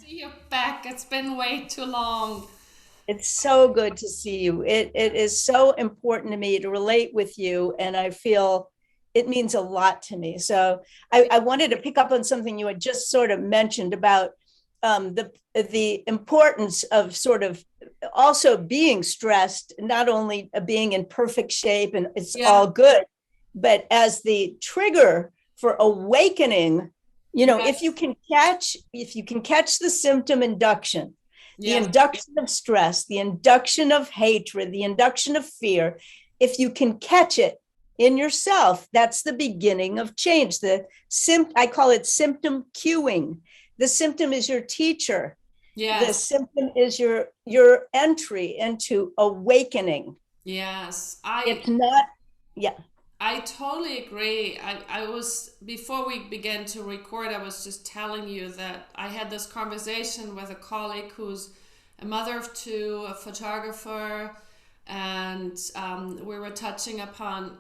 See you back. It's been way too long. It's so good to see you. It is so important to me to relate with you, and I feel it means a lot to me. So I wanted to pick up on something you had just sort of mentioned about the importance of sort of also being stressed, not only being in perfect shape and it's Yeah. all good, but as the trigger for awakening. Yes. If you can catch the symptom induction, the Yes. induction of stress, the induction of hatred, the induction of fear, if you can catch it in yourself, that's the beginning of change. I call it symptom cueing. The symptom is your teacher. The Yes. symptom is your entry into awakening. Yes. It's not, yeah. I totally agree. I was before we began to record, I was just telling you that I had this conversation with a colleague who's a mother of two, a photographer, and we were touching upon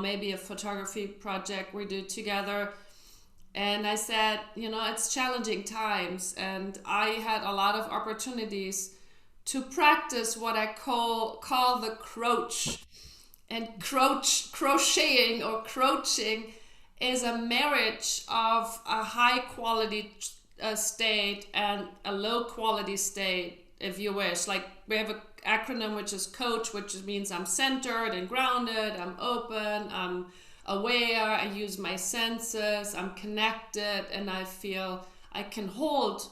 maybe a photography project we do together. And I said, it's challenging times, and I had a lot of opportunities to practice what I call the croach. And crocheting or crouching is a marriage of a high quality state and a low quality state, if you wish. Like we have an acronym which is coach, which means I'm centered and grounded, I'm open, I'm aware, I use my senses, I'm connected, and I feel I can hold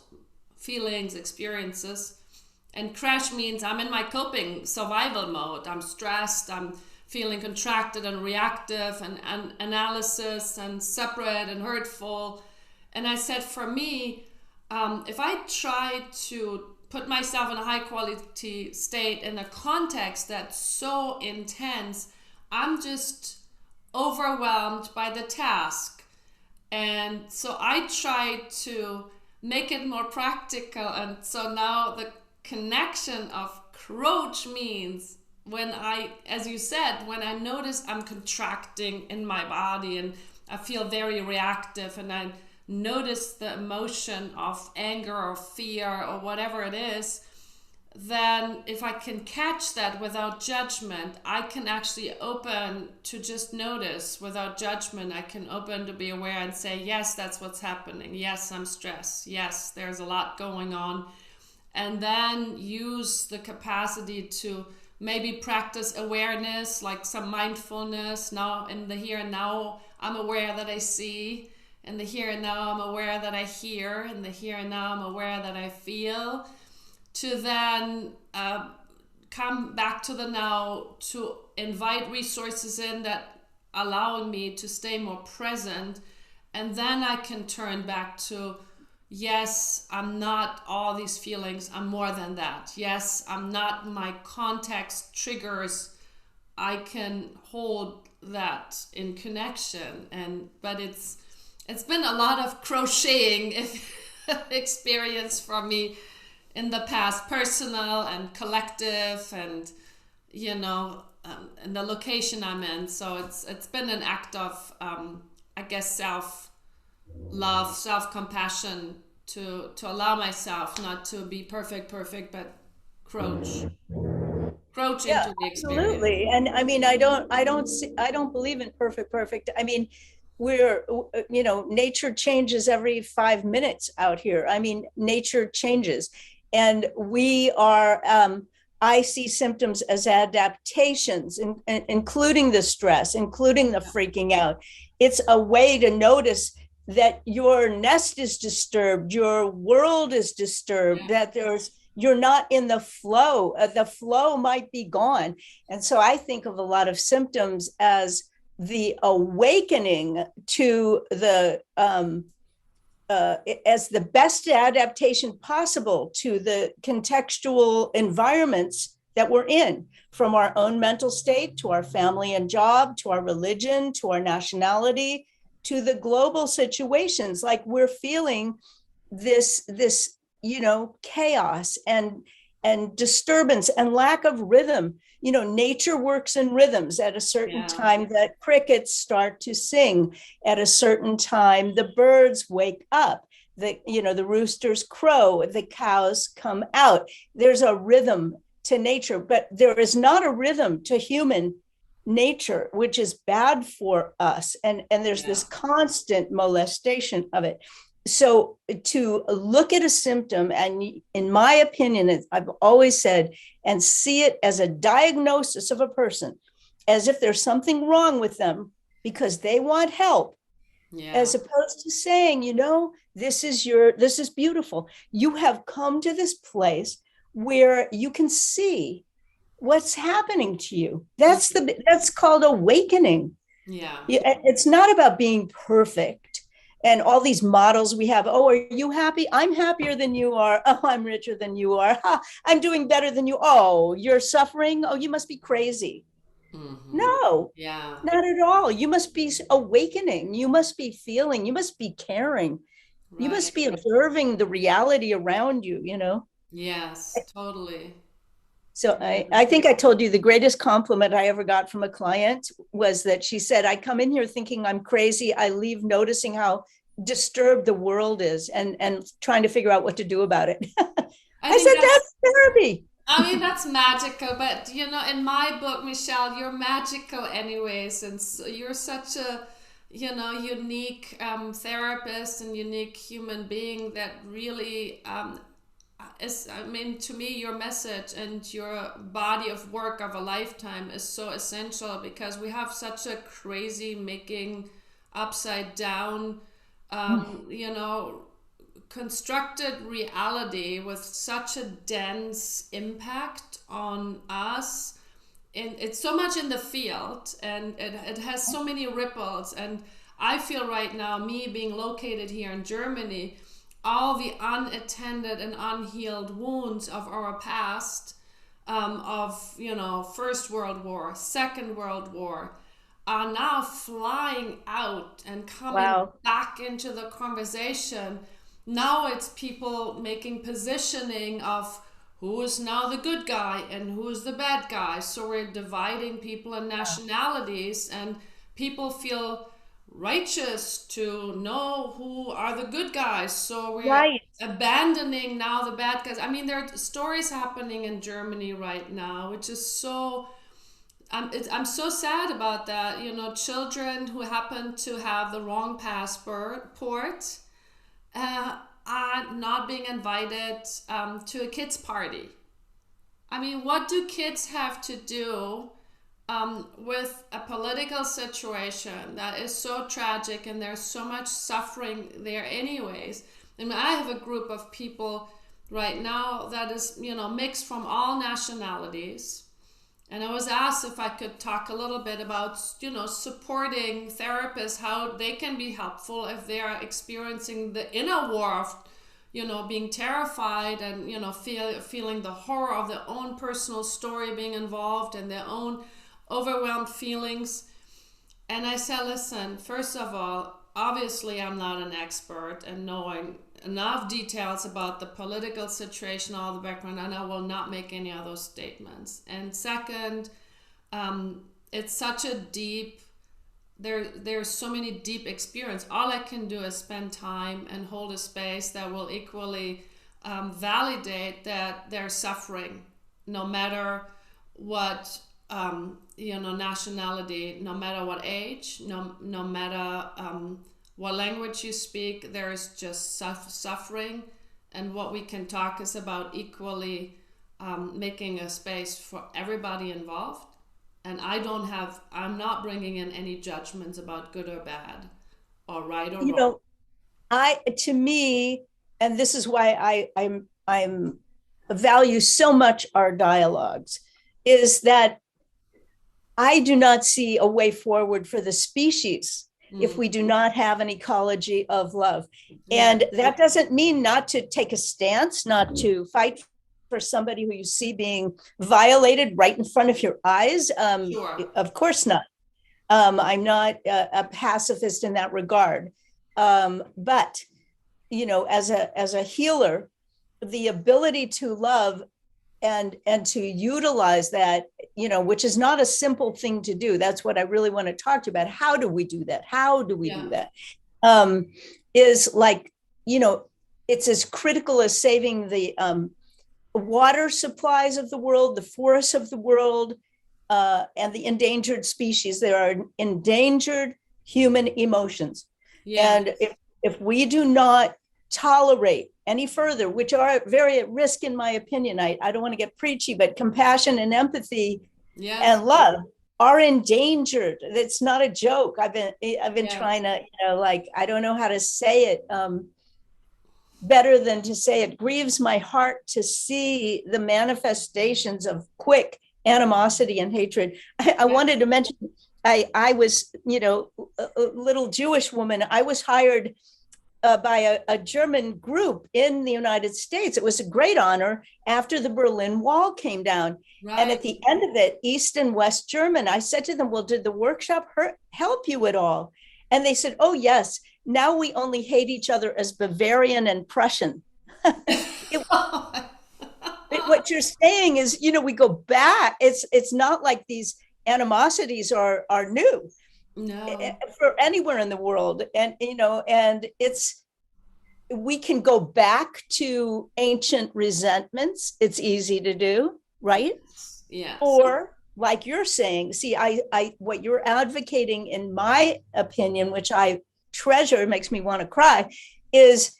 feelings, experiences. And crash means I'm in my coping survival mode. I'm stressed, I'm feeling contracted and reactive and analysis and separate and hurtful. And I said, for me, if I try to put myself in a high quality state in a context that's so intense, I'm just overwhelmed by the task. And so I try to make it more practical. And so now the connection of crouch means when I, as you said, when I notice I'm contracting in my body and I feel very reactive and I notice the emotion of anger or fear or whatever it is, then if I can catch that without judgment, I can actually open to just notice without judgment. I can open to be aware and say, yes, that's what's happening. Yes, I'm stressed. Yes, there's a lot going on. And then use the capacity to maybe practice awareness, like some mindfulness. Now, in the here and now, I'm aware that I see. In the here and now, I'm aware that I hear. In the here and now, I'm aware that I feel, to then come back to the now, to invite resources in that allowing me to stay more present. And then I can turn back to, yes, I'm not all these feelings, I'm more than that. Yes, I'm not my context triggers, I can hold that in connection. And but it's been a lot of crocheting experience for me in the past, personal and collective, and in the location I'm in. So it's been an act of I guess self love, self compassion, to allow myself not to be perfect, but crouch crouch Yeah, into the experience. absolutely. And I mean, I don't believe in perfect. I mean, nature changes every 5 minutes out here. I mean, nature changes. And I see symptoms as adaptations, including the stress, including the freaking out. It's a way to notice that your nest is disturbed, your world is disturbed, Yeah. that you're not in the flow. The flow might be gone. And so I think of a lot of symptoms as the awakening to as the best adaptation possible to the contextual environments that we're in, from our own mental state to our family and job, to our religion, to our nationality, to the global situations. Like we're feeling this chaos and disturbance and lack of rhythm. Nature works in rhythms. At a certain Yeah. time, that crickets start to sing. At a certain time, the birds wake up. the roosters crow, the cows come out. There's a rhythm to nature, but there is not a rhythm to human nature, which is bad for us. And there's this constant molestation of it. So to look at a symptom, and in my opinion, I've always said, and see it as a diagnosis of a person, as if there's something wrong with them because they want help, as opposed to saying, this is beautiful. You have come to this place where you can see what's happening to you. That's called awakening. It's not about being perfect and all these models we have. Oh, are you happy? I'm happier than you are. Oh, I'm richer than you are. I'm doing better than you. Oh, you're suffering. Oh, you must be crazy. No, not at all. You must be awakening. You must be feeling. You must be caring. You must be observing the reality around you, Yes, totally. So I think I told you the greatest compliment I ever got from a client was that she said, I come in here thinking I'm crazy. I leave noticing how disturbed the world is and trying to figure out what to do about it. I said, that's therapy. I mean, that's magical, but in my book, Michele, you're magical anyways. And so you're such a, unique therapist and unique human being that really to me, your message and your body of work of a lifetime is so essential, because we have such a crazy making upside down, constructed reality with such a dense impact on us. And it's so much in the field, and it has so many ripples. And I feel right now, me being located here in Germany, all the unattended and unhealed wounds of our past, of First World War, Second World War, are now flying out and coming back into the conversation. Now it's people making positioning of who is now the good guy and who is the bad guy. So we're dividing people in nationalities, and people feel righteous to know who are the good guys. So we're abandoning now the bad guys. I mean, there are stories happening in Germany right now, which is so... I'm so sad about that. Children who happen to have the wrong passport are not being invited to a kids' party. I mean, what do kids have to do with a political situation that is so tragic, and there's so much suffering there anyways? I mean, I have a group of people right now that is, mixed from all nationalities. And I was asked if I could talk a little bit about, supporting therapists, how they can be helpful if they are experiencing the inner war of, being terrified and, feeling the horror of their own personal story being involved and their own overwhelmed feelings. And I said, listen, first of all, obviously I'm not an expert and knowing enough details about the political situation, all the background, and I will not make any of those statements. And second, it's such a deep, there's so many deep experience. All I can do is spend time and hold a space that will equally validate that they're suffering, no matter what nationality, no matter what age, no matter what language you speak. There is just suffering, and what we can talk is about equally making a space for everybody involved. And I'm not bringing in any judgments about good or bad or right or wrong. To me, and this is why I'm value so much our dialogues, is that I do not see a way forward for the species if we do not have an ecology of love. And that doesn't mean not to take a stance, not to fight for somebody who you see being violated right in front of your eyes. Sure. Of course not. I'm not a pacifist in that regard. But, as a healer, the ability to love and to utilize that, which is not a simple thing to do. That's what I really want to talk to you about. How do we do that? How do we do that? Is like, it's as critical as saving the water supplies of the world, the forests of the world, and the endangered species. There are endangered human emotions. Yeah. And if we do not tolerate any further, which are very at risk, in my opinion, I don't want to get preachy, but compassion and empathy and love are endangered. It's not a joke. I've been trying to, like, I don't know how to say it better than to say it grieves my heart to see the manifestations of quick animosity and hatred. I wanted to mention, I was, a little Jewish woman. I was hired by a German group in the United States. It was a great honor after the Berlin Wall came down. Right. And at the end of it, East and West German, I said to them, well, did the workshop help you at all? And they said, oh, yes. Now we only hate each other as Bavarian and Prussian. What you're saying is, we go back. It's not like these animosities are new. No. For anywhere in the world. And, and we can go back to ancient resentments. It's easy to do, right? Yeah. Or like you're saying, see, what you're advocating, in my opinion, which I treasure, makes me want to cry, is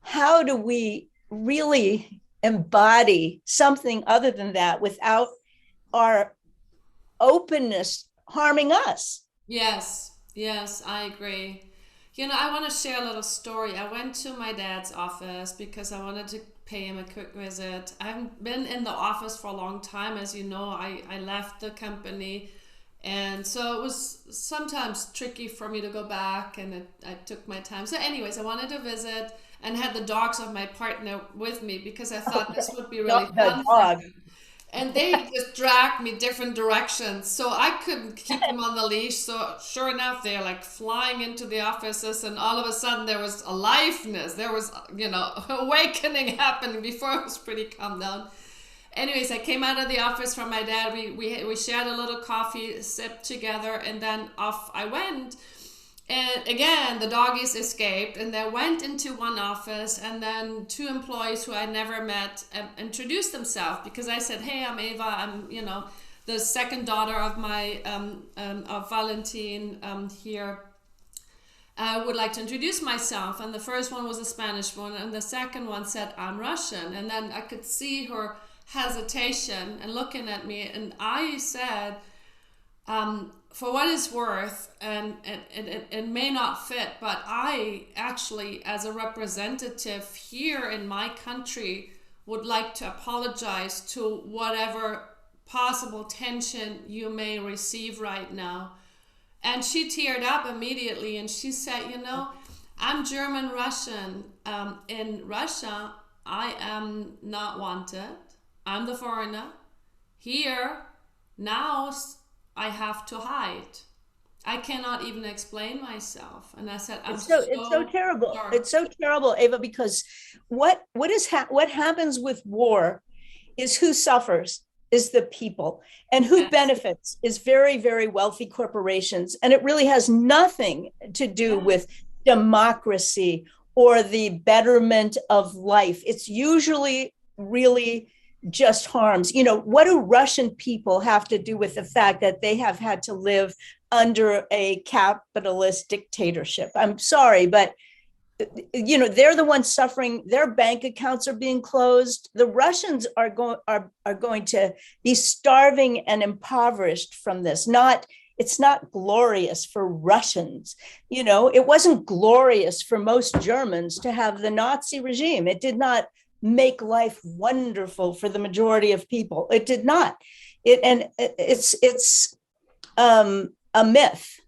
how do we really embody something other than that without our openness harming us? Yes, I agree. I want to share a little story. I went to my dad's office because I wanted to pay him a quick visit. I haven't been in the office for a long time. As you know, I left the company. And so it was sometimes tricky for me to go back, and I took my time. So anyways, I wanted to visit and had the dogs of my partner with me because I thought this would be really fun for them. And they just dragged me different directions, so I couldn't keep them on the leash. So sure enough, they're like flying into the offices, and all of a sudden there was aliveness. There was, awakening happening. Before it was pretty calm down. Anyways, I came out of the office from my dad. We shared a little coffee sip together, and then off I went. And again, the doggies escaped, and they went into one office, and then two employees who I never met introduced themselves, because I said, hey, I'm Eva. I'm, the second daughter of my, of Valentine here. I would like to introduce myself. And the first one was a Spanish one, and the second one said, I'm Russian. And then I could see her hesitation and looking at me, and I said, for what it's worth, and it may not fit, but I actually, as a representative here in my country, would like to apologize to whatever possible tension you may receive right now. And she teared up immediately, and she said, I'm German Russian. In Russia, I am not wanted. I'm the foreigner. Here, now I have to hide. I cannot even explain myself. And I said, it's so terrible. Dark. It's so terrible, Eva, because what happens with war is who suffers is the people, and who benefits is very, very wealthy corporations. And it really has nothing to do with democracy or the betterment of life. It's usually really just harms. What do Russian people have to do with the fact that they have had to live under a capitalist dictatorship? I'm sorry, but they're the ones suffering. Their bank accounts are being closed. The Russians are going to be starving and impoverished from this. It's not glorious for Russians. It wasn't glorious for most Germans to have the Nazi regime. It did not make life wonderful for the majority of people. It did not. It's a myth,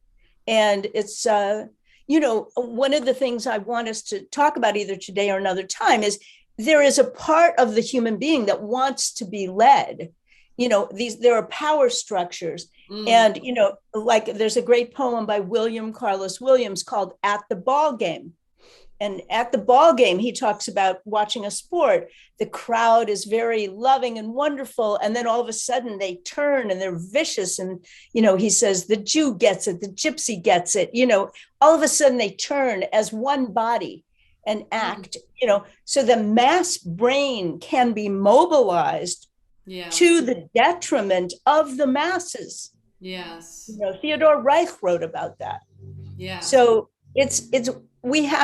and it's one of the things I want us to talk about either today or another time is there is a part of the human being that wants to be led. There are power structures, and like there's a great poem by William Carlos Williams called "At the Ball Game." And at the ball game, he talks about watching a sport. The crowd is very loving and wonderful. And then all of a sudden they turn and they're vicious. And, he says, the Jew gets it, the gypsy gets it. All of a sudden they turn as one body. and act, so the mass brain can be mobilized to the detriment of the masses. Yes. Theodore Reich wrote about that. Yeah. So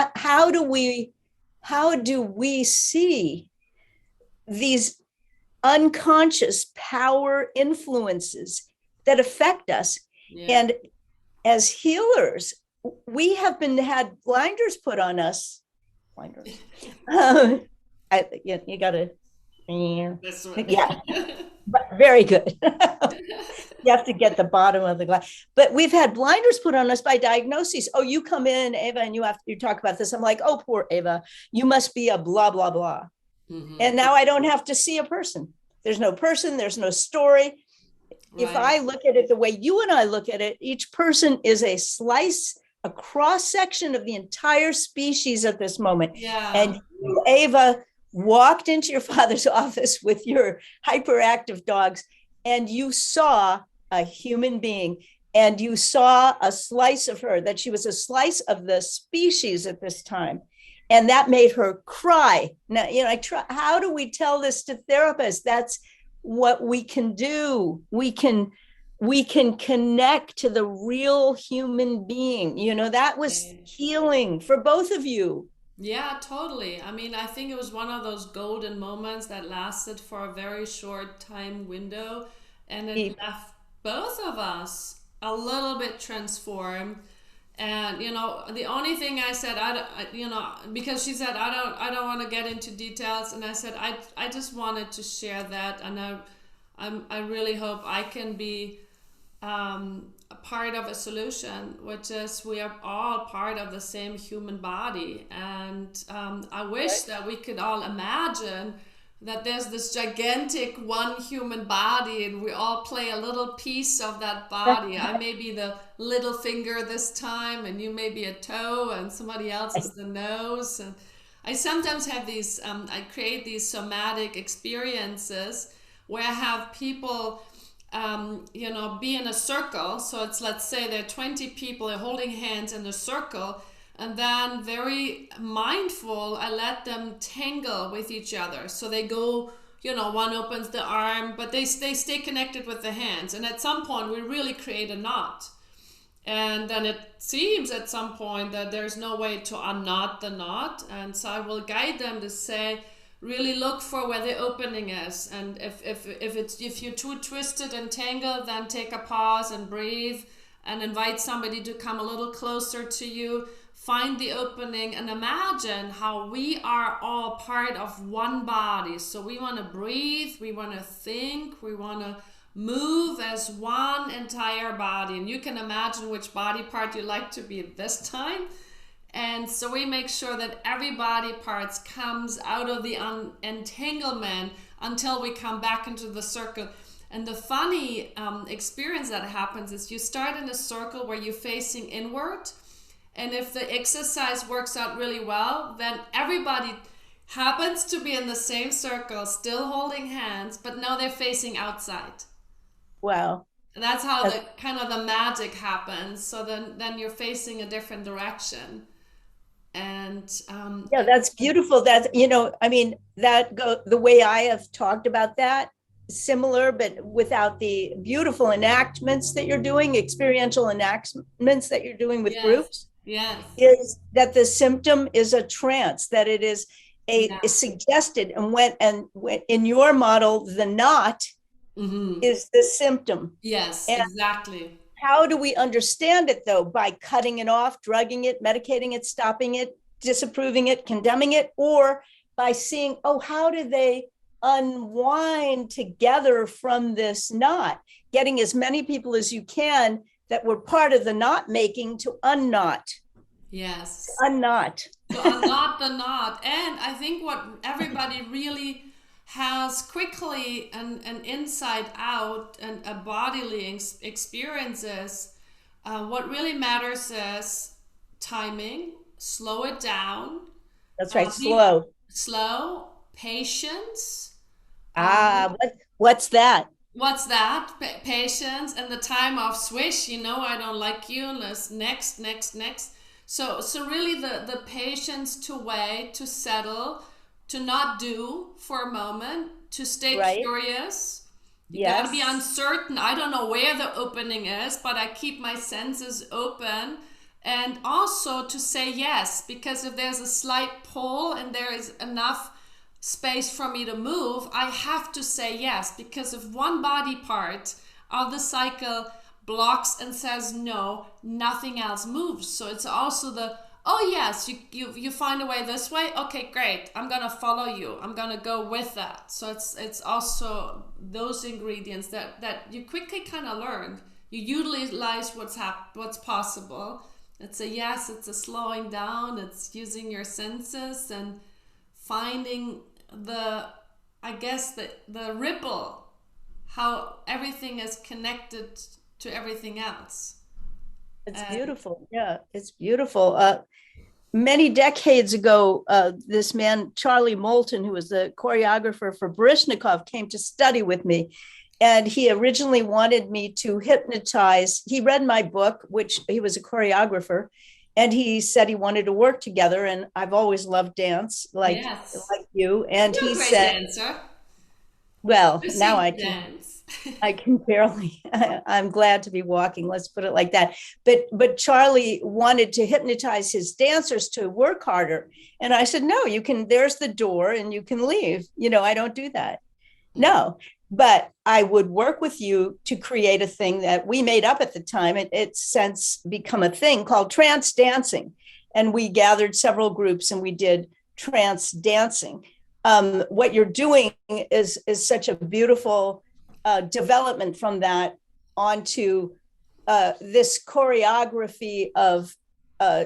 how do we see these unconscious power influences that affect us? And as healers, we have had blinders put on us. Blinders. You gotta. This one. Yeah. Very good. You have to get the bottom of the glass. But we've had blinders put on us by diagnoses. Oh, you come in, Ava, and you talk about this. I'm like, oh, poor Ava, you must be a blah, blah, blah. Mm-hmm. And now I don't have to see a person. There's no person, there's no story. Right. If I look at it the way you and I look at it, each person is a cross-section of the entire species at this moment. Yeah. And you, Ava, walked into your father's office with your hyperactive dogs, and you saw a human being, and you saw a slice of her, that she was a slice of the species at this time. And that made her cry. Now, how do we tell this to therapists? That's what we can do. We can connect to the real human being. That was healing for both of you. Yeah, totally. I mean, I think it was one of those golden moments that lasted for a very short time window, and it left both of us a little bit transformed. And the only thing I said, because she said I don't want to get into details, and I said I just wanted to share that, and I really hope I can be a part of a solution, which is we are all part of the same human body. And I wish that we could all imagine that there's this gigantic one human body, and we all play a little piece of that body. I may be the little finger this time, and you may be a toe, and somebody else is the nose. And I sometimes have these, I create these somatic experiences where I have people be in a circle. So it's, let's say there are 20 people, they're holding hands in a circle, and then very mindful, I let them tangle with each other. So they go, one opens the arm, but they stay connected with the hands. And at some point we really create a knot. And then it seems at some point that there's no way to unknot the knot. And so I will guide them to say, really look for where the opening is, and if you're too twisted and tangled, then take a pause and breathe and invite somebody to come a little closer to you. Find the opening and imagine how we are all part of one body. So we want to breathe, we want to think, we want to move as one entire body, and you can imagine which body part you like to be at this time. And so we make sure that every body parts comes out of the entanglement until we come back into the circle. And the funny experience that happens is you start in a circle where you're facing inward. And if the exercise works out really well, then everybody happens to be in the same circle, still holding hands, but now they're facing outside. Wow. And that's how the kind of the magic happens. So then you're facing a different direction. And that's beautiful. That's the way I have talked about that, similar, but without the beautiful enactments that you're doing, experiential enactments that you're doing with groups. Yes. Is that the symptom is a trance, that it is is suggested, and when in your model the knot is the symptom. Yes, and exactly. How do we understand it, though? By cutting it off, drugging it, medicating it, stopping it, disapproving it, condemning it, or by seeing, how do they unwind together from this knot, getting as many people as you can that were part of the knot making to unknot. Yes. Unknot. To unknot the knot. And I think what everybody really has quickly an inside out and a bodily experiences, what really matters is timing, slow it down. That's right, slow, patience. What's that? What's that? Patience and the time of swish, I don't like you, unless next. So really the patience to wait, to settle, to not do for a moment, to stay Right? curious. You got to be Yes. uncertain. I don't know where the opening is, but I keep my senses open. And also to say yes, because if there's a slight pull and there is enough space for me to move, I have to say yes, because if one body part of the cycle blocks and says no, nothing else moves. So it's also the, oh yes, you find a way this way, okay, great, I'm gonna follow you, I'm gonna go with that. So it's also those ingredients that you quickly kind of learn. You utilize what's possible. It's a yes, it's a slowing down, it's using your senses and finding the, I guess, the ripple, how everything is connected to everything else. It's And beautiful. Yeah, it's beautiful. Many decades ago, this man, Charlie Moulton, who was the choreographer for Baryshnikov, came to study with me. And he originally wanted me to hypnotize. He read my book, which he was a choreographer, and he said he wanted to work together. And I've always loved dance, yes, like you. And you're he a great said, dancer. "Well, I've now seen you dance. I can barely, I'm glad to be walking, let's put it like that. But Charlie wanted to hypnotize his dancers to work harder. And I said, no, you can, there's the door and you can leave. I don't do that. Mm. No, but I would work with you to create a thing that we made up at the time. It's since become a thing called trance dancing. And we gathered several groups and we did trance dancing. What you're doing is such a beautiful development from that onto this choreography of uh,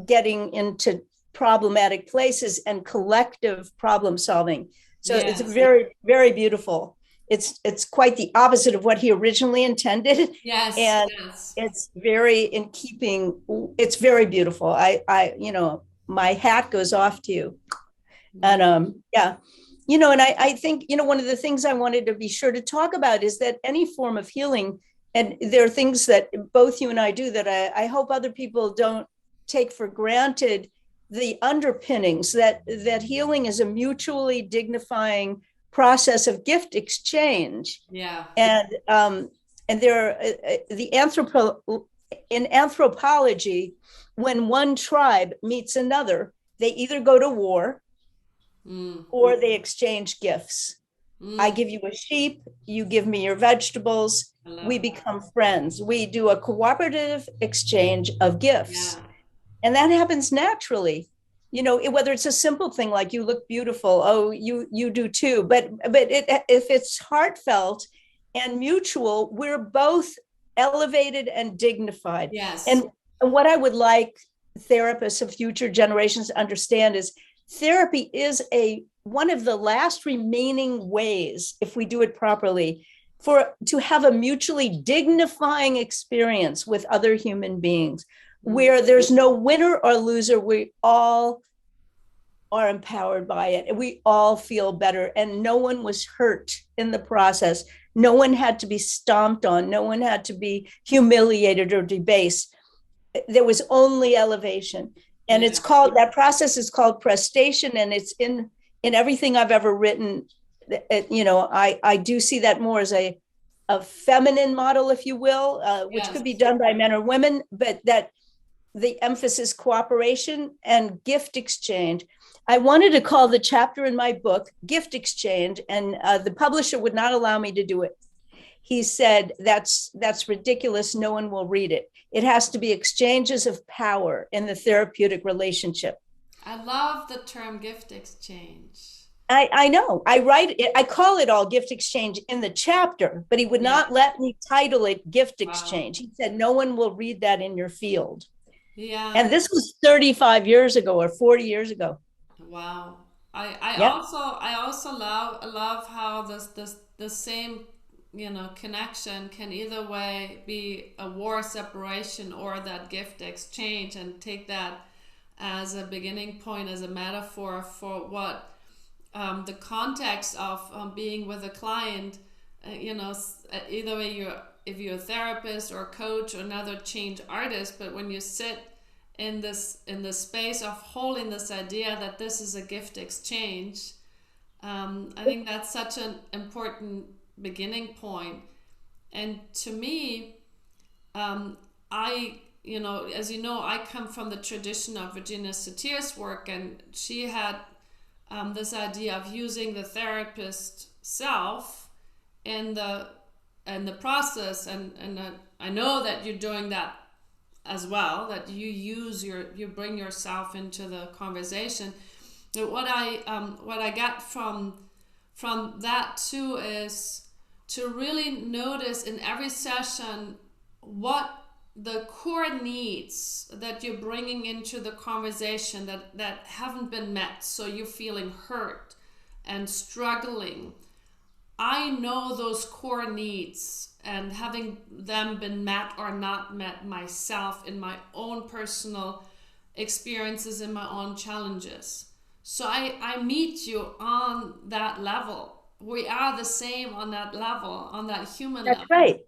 getting into problematic places and collective problem solving. So it's Yes, very, very beautiful. It's quite the opposite of what he originally intended, yes, and yes. it's very in keeping. It's very beautiful. My hat goes off to you. And Mm. yeah, and I think, one of the things I wanted to be sure to talk about is that any form of healing, and there are things that both you and I do that I hope other people don't take for granted, the underpinnings that healing is a mutually dignifying process of gift exchange. Yeah. And there in anthropology, when one tribe meets another, they either go to war Mm. or they exchange gifts. I Mm. give you a sheep, you give me your vegetables, I love we that. become friends. We do a cooperative exchange of Yeah. gifts. And that happens naturally. Whether it's a simple thing like you look beautiful, oh, you do too. If it's heartfelt and mutual, we're both elevated and dignified. Yes. And what I would like therapists of future generations to understand is therapy is one of the last remaining ways, if we do it properly, to have a mutually dignifying experience with other human beings, Mm. where there's no winner or loser. We all are empowered by it. We all feel better, and no one was hurt in the process. No one had to be stomped on. No one had to be humiliated or debased. There was only elevation. And Yeah. that process is called prestation, and it's in everything I've ever written. I do see that more as a feminine model, if you will, which could be Yes. done by men or women, but that the emphasis cooperation and gift exchange. I wanted to call the chapter in my book Gift Exchange, and the publisher would not allow me to do it. He said, that's ridiculous. No one will read it. It has to be exchanges of power in the therapeutic relationship. I love the term gift exchange. I know. I write it. I call it all gift exchange in the chapter, but he would Yeah. not let me title it gift Wow. exchange. He said, no one will read that in your field. Yeah. And this was 35 years ago or 40 years ago. Wow. I Yeah. also love how this the same connection can either way be a war separation or that gift exchange, and take that as a beginning point, as a metaphor for what the context of being with a client. Either way, if you're a therapist or a coach or another change artist, but when you sit in the space of holding this idea that this is a gift exchange. I think that's such an important beginning point. And to me, I, as you know, I come from the tradition of Virginia Satir's work, and she had this idea of using the therapist self in the process, and I know that you're doing that as well, that you bring yourself into the conversation. But what I got from that too is to really notice in every session what the core needs that you're bringing into the conversation that haven't been met, so you're feeling hurt and struggling. I know those core needs, and having them been met or not met myself in my own personal experiences and my own challenges. So I meet you on that level. We are the same on that level, on that human level. That's right.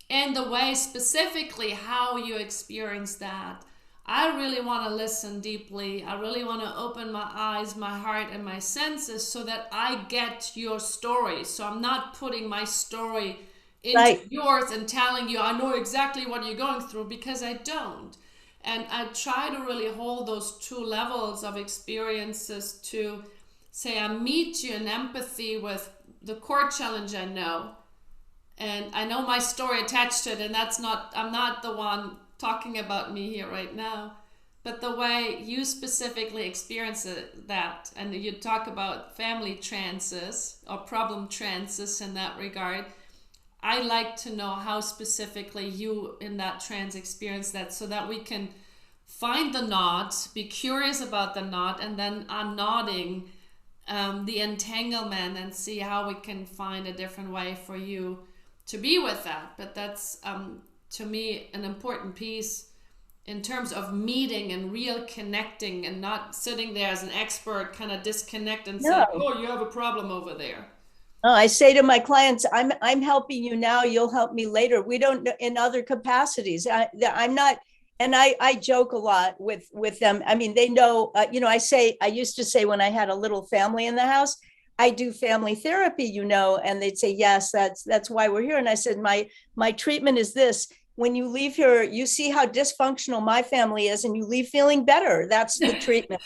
And the way specifically how you experience that, I really want to listen deeply. I really want to open my eyes, my heart, and my senses so that I get your story. So I'm not putting my story into yours and telling you I know exactly what you're going through, because I don't. And I try to really hold those two levels of experiences to say I meet you in empathy with the core challenge I know. And I know my story attached to it, and I'm not the one talking about me here right now, but the way you specifically experience that, and you talk about family trances or problem trances in that regard, I like to know how specifically you in that trance experience that, so that we can find the knot, be curious about the knot, and then unknotting the entanglement and see how we can find a different way for you to be with that. But that's to me an important piece in terms of meeting and real connecting, and not sitting there as an expert kind of disconnect and say, oh, you have a problem over there. I say to my clients, I'm helping you now, you'll help me later. We don't, in other capacities. I'm not, and I joke a lot with them. I mean, they know, I used to say when I had a little family in the house, I do family therapy, and they'd say, yes, that's why we're here. And I said, my treatment is this: when you leave here, you see how dysfunctional my family is, and you leave feeling better. That's the treatment.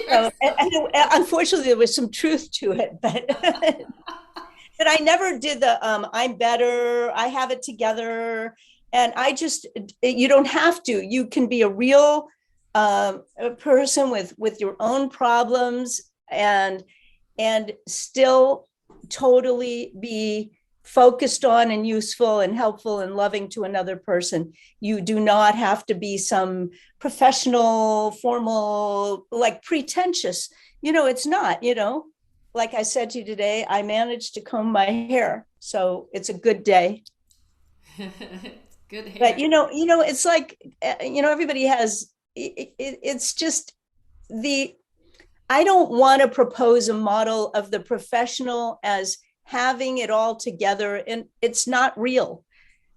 So, and unfortunately, there was some truth to it, but but I never did the I'm better, I have it together. And you don't have to. You can be a real person with your own problems and still totally be focused on and useful and helpful and loving to another person. You do not have to be some professional, formal, like pretentious. It's not, like I said to you today, I managed to comb my hair. So it's a good day. Good hair. But, it's like, everybody has, it's just I don't want to propose a model of the professional as having it all together, and it's not real.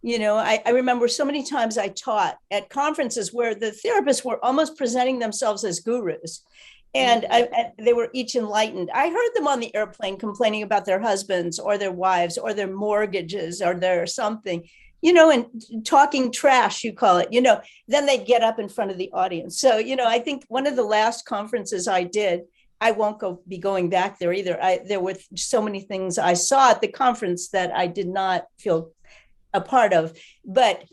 I remember so many times I taught at conferences where the therapists were almost presenting themselves as gurus, and they were each enlightened. I heard them on the airplane complaining about their husbands or their wives or their mortgages or their something, and talking trash, you call it, then they get up in front of the audience. So, I think one of the last conferences I did, I won't be going back there either. There were so many things I saw at the conference that I did not feel a part of. But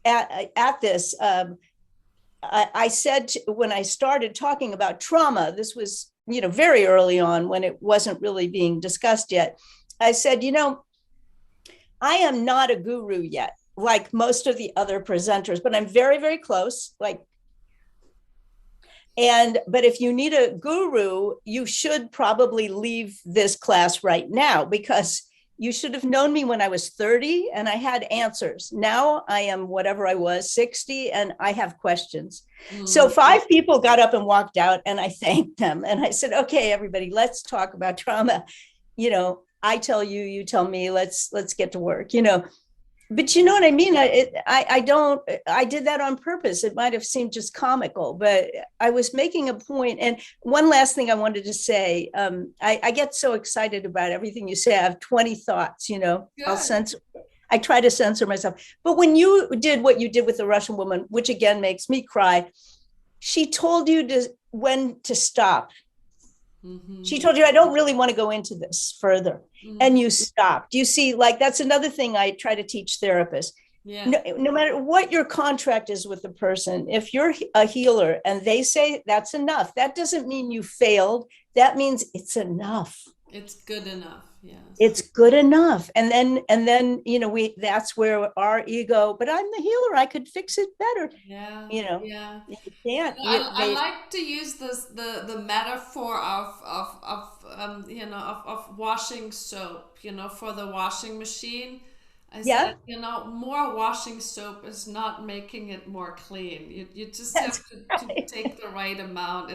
at this, I said when I started talking about trauma, this was, very early on when it wasn't really being discussed yet. I said, I am not a guru yet, like most of the other presenters, but I'm very, very close. But if you need a guru, you should probably leave this class right now, because you should have known me when I was 30 and I had answers. Now I am whatever I was, 60, and I have questions. So 5 people got up and walked out, and I thanked them. And I said, okay, everybody, let's talk about trauma. I tell you, you tell me, let's get to work, But you know what I mean? I don't, I did that on purpose. It might have seemed just comical, but I was making a point. And one last thing I wanted to say, I get so excited about everything you say. I have 20 thoughts, you know, I'll Good. censor, I try to censor myself. But when you did what you did with the Russian woman, which again makes me cry, she told you to when to stop. She Mm-hmm. told you, I don't really want to go into this further. And Mm-hmm. you stopped. You see, like that's another thing I try to teach therapists. Yeah. No matter what your contract is with the person, if you're a healer and they say that's enough, that doesn't mean you failed. That means it's enough. It's good enough. Yes. It's good enough. And then, you know, that's where our ego, but I'm the healer. I could fix it better. Yeah. You know, Yeah. you can't. I like to use the metaphor of washing soap, for the washing machine. I Yeah, said, more washing soap is not making it more clean. You just have that's to right. take the right amount.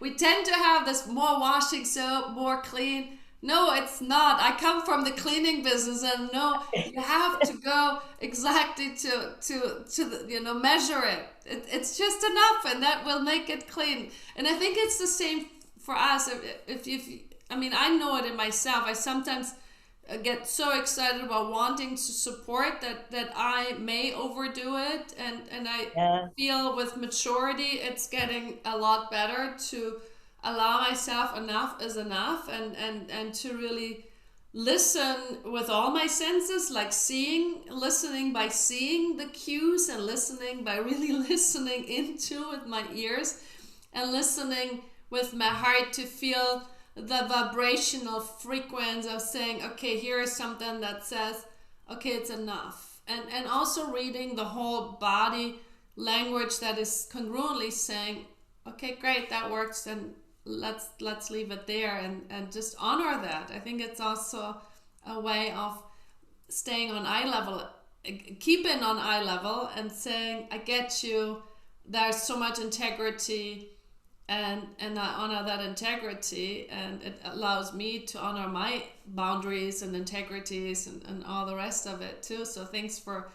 We tend to have this more washing soap, more clean. No, it's not. I come from the cleaning business, and no, you have to go exactly to the, measure it. It's just enough, and that will make it clean. And I think it's the same for us. If I mean, I know it in myself. I sometimes get so excited about wanting to support that I may overdo it, and I Yeah. feel with maturity it's getting a lot better to allow myself enough is enough, and to really listen with all my senses, like listening by seeing the cues, and listening by really listening into with my ears, and listening with my heart to feel the vibrational frequency of saying, okay, here is something that says, okay, it's enough. And also reading the whole body language that is congruently saying, okay, great, that works, and let's leave it there, and just honor that. I think it's also a way of staying on eye level, keeping on eye level, and saying, I get you, there's so much integrity, and I honor that integrity, and it allows me to honor my boundaries and integrities, and all the rest of it too. So thanks for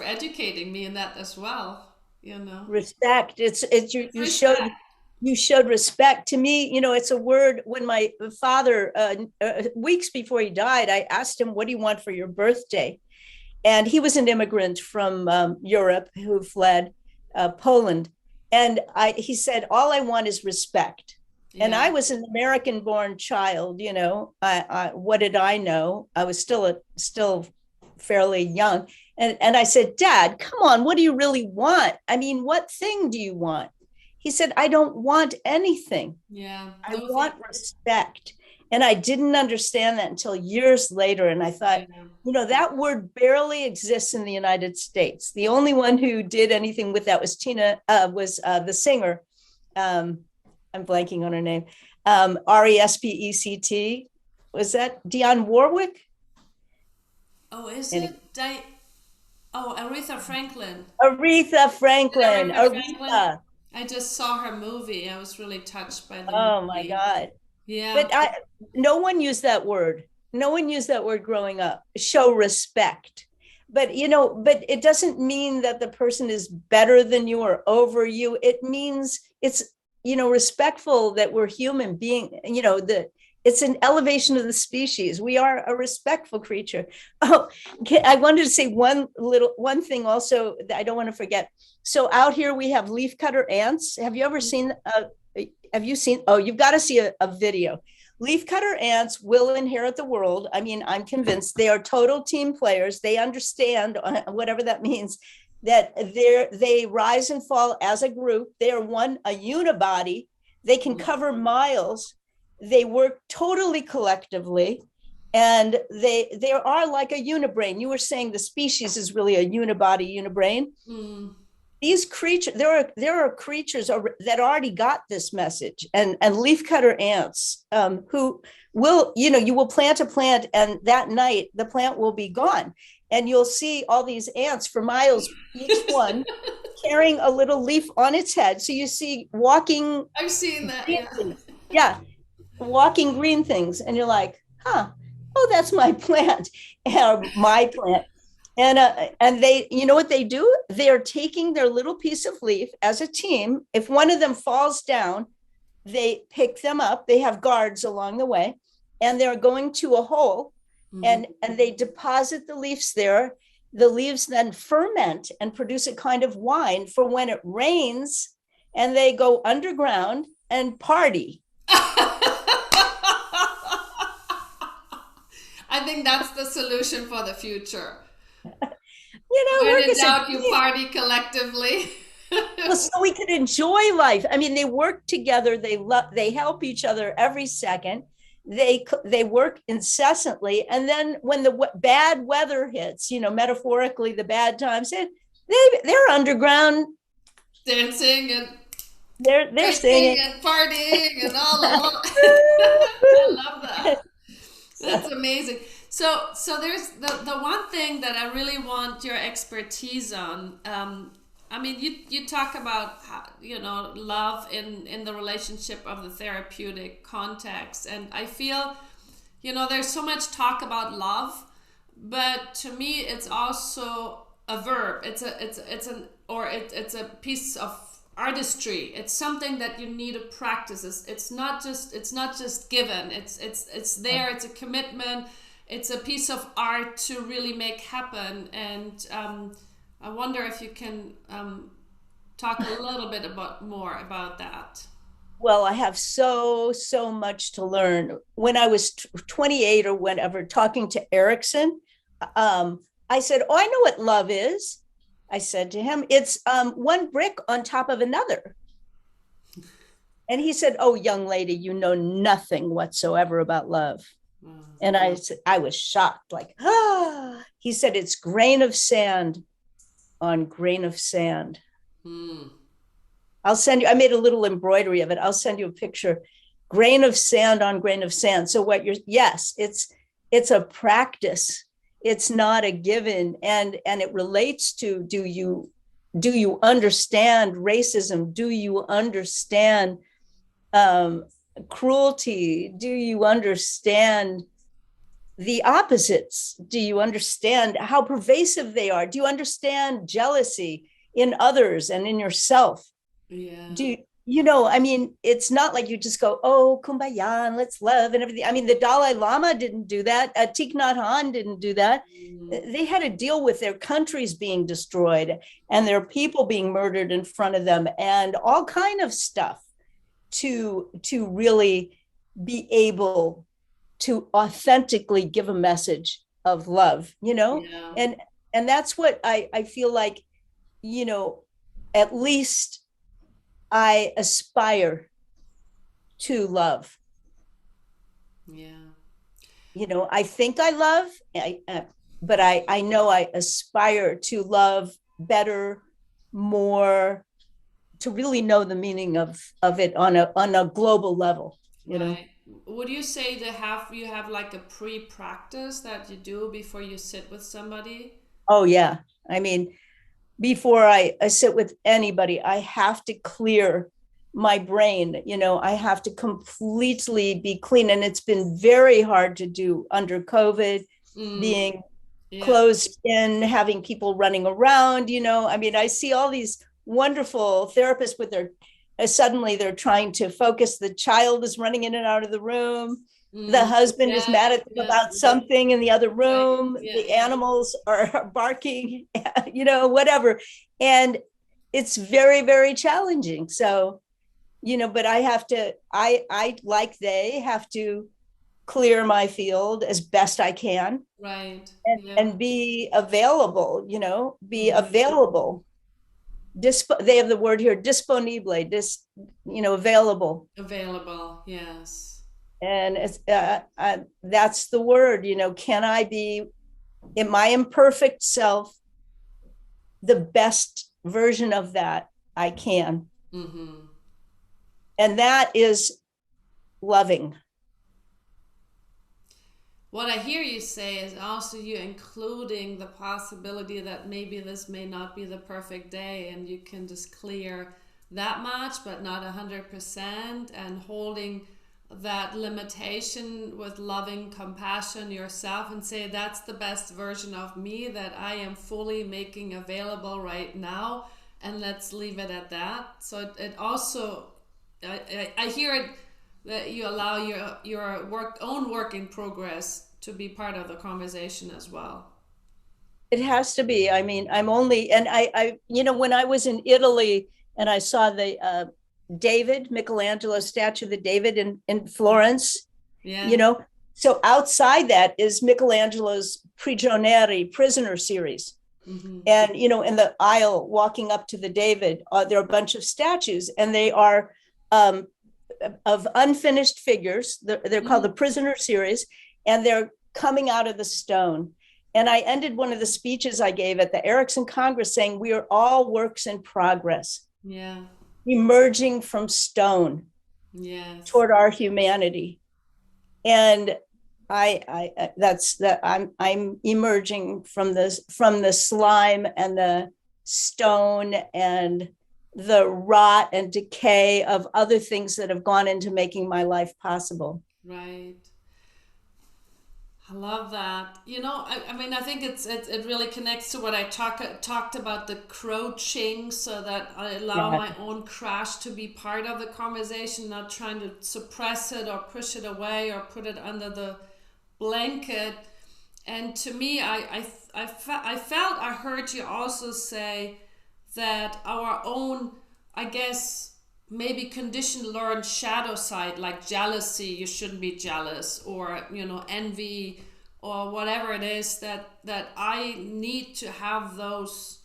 educating me in that as well. Respect. It's Respect. you showed respect to me. You know, it's a word. When my father, weeks before he died, I asked him, what do you want for your birthday? And he was an immigrant from Europe who fled Poland. And he said, all I want is respect. And Yeah. I was an American born child, you know, what did I know? I was still fairly young. And I said, Dad, come on, what do you really want? I mean, what thing do you want? He said, I don't want anything. Yeah. I No, want respect. And I didn't understand that until years later. And I thought, yeah. you know, that word barely exists in the United States. The only one who did anything with that was the singer. Um, I'm blanking on her name. Respect. Was that Dionne Warwick? Oh, is And it? Aretha Franklin. Aretha Is it Franklin. Aretha Franklin? Aretha. I just saw her movie. I was really touched by the Oh my movie. God. Yeah. But no one used that word. No one used that word growing up. Show respect. But you know, but it doesn't mean that the person is better than you or over you. It means it's, you know, respectful that we're human being, you know, it's an elevation of the species. We are a respectful creature. Oh, I wanted to say one thing also that I don't want to forget. So out here we have leafcutter ants. Have you ever seen have you seen, oh, you've got to see a video. Leafcutter ants will inherit the world. I mean, I'm convinced they are total team players. They understand, whatever that means, that they rise and fall as a group. They are a unibody. They can cover miles. They work totally collectively, and they are like a unibrain. You were saying the species is really a unibody, unibrain. Mm. These creatures, there are creatures that already got this message, and leafcutter ants, who will, you know, you will plant a plant, and that night the plant will be gone, and you'll see all these ants for miles, each one carrying a little leaf on its head. So you see walking I've seen that, green yeah. things. Yeah, walking green things, and you're like, huh. oh, that's my plant, or my plant. And they, you know what they do? They're taking their little piece of leaf as a team. If one of them falls down, they pick them up. They have guards along the way, and they're going to a hole, Mhm. and they deposit the leaves there. The leaves then ferment and produce a kind of wine for when it rains, and they go underground and party. I think that's the solution for the future. When Work in as a doubt, you team. party collectively. Well, so we can enjoy life. I mean, they work together. They help each other every second. They work incessantly, and then when the bad weather hits, metaphorically the bad times, they're underground. Dancing and They're drinking singing. and partying and all along. I love that. That's amazing. So there's the one thing that I really want your expertise on. I mean, you talk about how, love in the relationship of the therapeutic context, and I feel, there's so much talk about love, but to me, it's also a verb. It's a piece of artistry. It's something that you need to practice. It's not just given. It's there. It's a commitment. It's a piece of art to really make happen. And I wonder if you can talk a little bit more about that. Well, I have so much to learn. When I was 28 or whatever, talking to Erickson, I said, "Oh, I know what love is." I said to him, "It's one brick on top of another." And he said, "Oh, young lady, you know nothing whatsoever about love." And I was shocked, like, ah. He said, "It's grain of sand on grain of sand." Hmm. I'll send you, I made a little embroidery of it. I'll send you a picture. Grain of sand on grain of sand. So yes, it's a practice. It's not a given. And it relates to, do you understand racism? Do you understand cruelty? Do you understand the opposites? Do you understand how pervasive they are? Do you understand jealousy in others and in yourself? Yeah. I mean, it's not like you just go, oh, kumbaya, and let's love and everything. I mean, the Dalai Lama didn't do that. Thich Nhat Hanh didn't do that. Mm. They had to deal with their countries being destroyed and their people being murdered in front of them and all kind of stuff to really be able to authentically give a message of love, Yeah. and that's what I feel like, you know, at least I aspire to love. Yeah. I think I love, but I know I aspire to love better, more, to really know the meaning of it on a global level. Right. Would you say you have like a pre-practice that you do before you sit with somebody? Oh yeah. I mean, before I sit with anybody, I have to clear my brain. I have to completely be clean. And it's been very hard to do under COVID, Mm. being Yeah. closed in, having people running around. I mean, I see all these wonderful therapists with suddenly they're trying to focus. The child is running in and out of the room. The Mm. husband is Yeah. mad at them Yeah. about something in the other Right. room. Yeah. The Yeah. animals are barking, whatever. And it's very, very challenging. So, but I like they have to clear my field as best I can Right. and, Yeah. and be available, be Mm. available. They have the word here, disponible, available. Available. Yes. And that's the word, can I be in my imperfect self, the best version of that I can? Mm-hmm. And that is loving. What I hear you say is also you including the possibility that maybe this may not be the perfect day and you can just clear that much, but not 100%, and holding that limitation with loving compassion yourself and say that's the best version of me that I am fully making available right now, and let's leave it at that. So it also, I hear it that you allow your own work in progress to be part of the conversation as well. It has to be. I mean, I'm only, and when I was in Italy and I saw the Michelangelo statue, the David in Florence, Yeah. So outside that is Michelangelo's Prigionieri, Prisoner series. Mm-hmm. And, in the aisle walking up to the David, there are a bunch of statues, and they are of unfinished figures. They're called the Prisoner series, and they're coming out of the stone. And I ended one of the speeches I gave at the Erickson Congress saying, we are all works in progress. Yeah. Emerging from stone. Yes. Toward our humanity. And I'm emerging from the slime and the stone and the rot and decay of other things that have gone into making my life possible. Right. I love that. I mean, I think it really connects to what I talked about, the crouching, so that I allow my own crash to be part of the conversation, not trying to suppress it or push it away or put it under the blanket. And to me, I felt, I heard you also say that our own, I guess, maybe conditioned learned shadow side, like jealousy, you shouldn't be jealous, or envy, or whatever it is, that I need to have those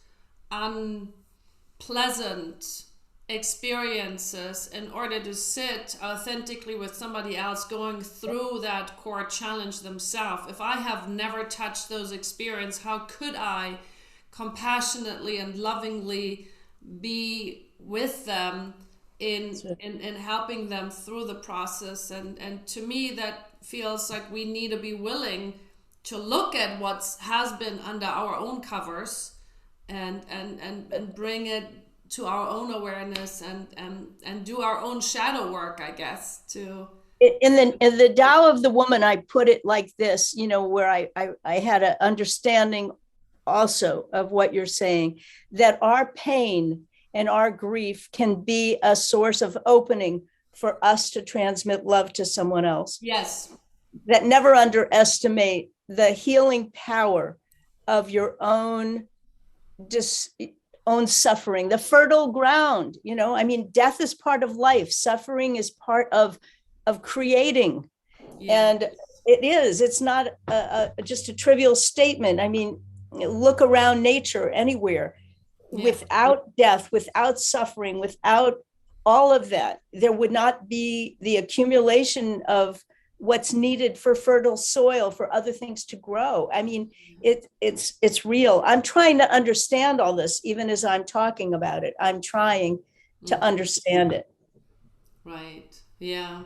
unpleasant experiences in order to sit authentically with somebody else going through that core challenge themselves. If I have never touched those experiences, how could I compassionately and lovingly be with them in helping them through the process? And to me, that feels like we need to be willing to look at what has been under our own covers and bring it to our own awareness and do our own shadow work, I guess, to in the Tao of the Woman. I put it like this, where I had an understanding also of what you're saying, that our pain and our grief can be a source of opening for us to transmit love to someone else. Yes. That never underestimate the healing power of your own own suffering, the fertile ground. I mean, death is part of life. Suffering is part of creating. Yeah. And it's not just a trivial statement. I mean, look around nature anywhere. Yeah. Without death, without suffering, without all of that, there would not be the accumulation of what's needed for fertile soil for other things to grow. I mean, it's real. I'm trying to understand all this, even as I'm talking about it. I'm trying to understand it. Right. Yeah.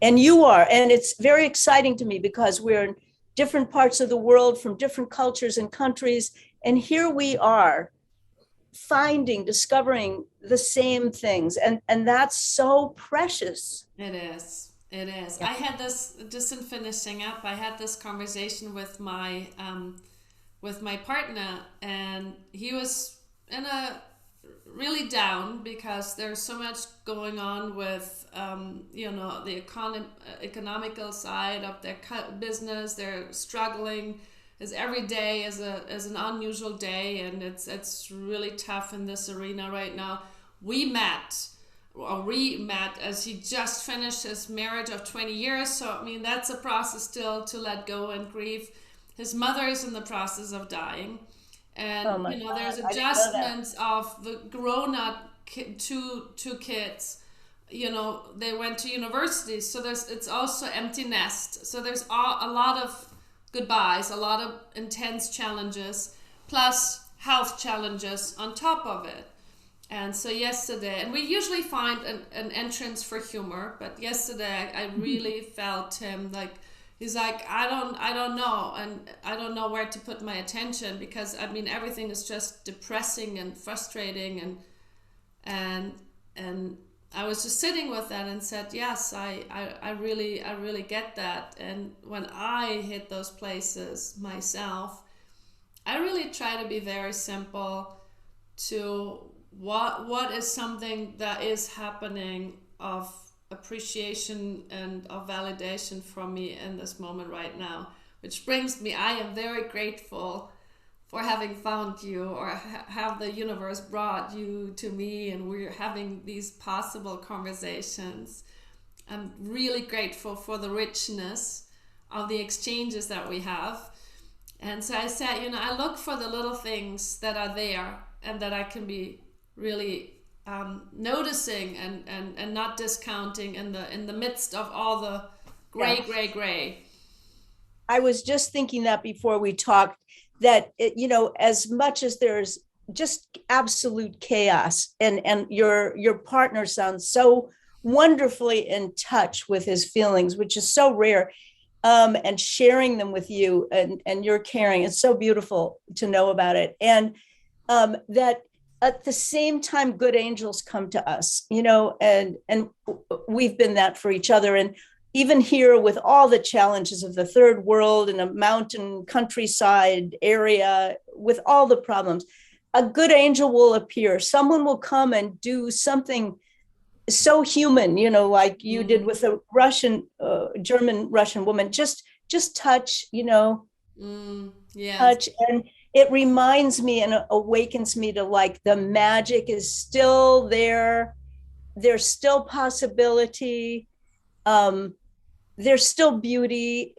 And you are, and it's very exciting to me because we're in different parts of the world from different cultures and countries. And here we are discovering the same things. And that's so precious. It is. It is. Yeah. I had this, just in finishing up, I had this conversation with my partner, and he was really down because there's so much going on with the economical side of their business. They're struggling, as every day is an unusual day, and it's really tough in this arena right now. We met as he just finished his marriage of 20 years. So, I mean, that's a process still to let go and grieve. His mother is in the process of dying. And, there's adjustments of the grown-up two kids. They went to university. So it's also empty nest. So there's a lot of goodbyes, a lot of intense challenges, plus health challenges on top of it. And so yesterday, and we usually find an entrance for humor, but yesterday I really felt him like, he's like, I don't know, and I don't know where to put my attention, because I mean everything is just depressing and frustrating, and I was just sitting with that and said, yes, I really get that. And when I hit those places myself, I really try to be very simple to what is something that is happening of appreciation and of validation from me in this moment right now, which brings me, I am very grateful for having found you, or have the universe brought you to me, and we're having these possible conversations. I'm really grateful for the richness of the exchanges that we have. And so I said, I look for the little things that are there and that I can be really noticing and not discounting in the midst of all the gray, Yeah. gray. I was just thinking that before we talked, that as much as there's just absolute chaos, and your partner sounds so wonderfully in touch with his feelings, which is so rare, and sharing them with you, and you're caring. It's so beautiful to know about it. And that at the same time, good angels come to us, and we've been that for each other. And even here, with all the challenges of the third world in a mountain countryside area, with all the problems, a good angel will appear. Someone will come and do something so human, like you did with a German Russian woman. Just touch, Yes. touch. And it reminds me and awakens me to, like, the magic is still there. There's still possibility. Um, there's still beauty,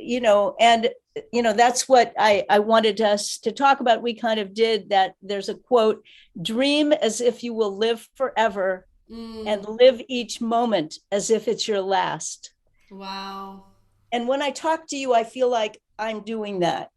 and that's what I wanted us to talk about. We kind of did that. There's a quote: dream as if you will live forever, and live each moment as if it's your last. Wow. And when I talk to you, I feel like I'm doing that.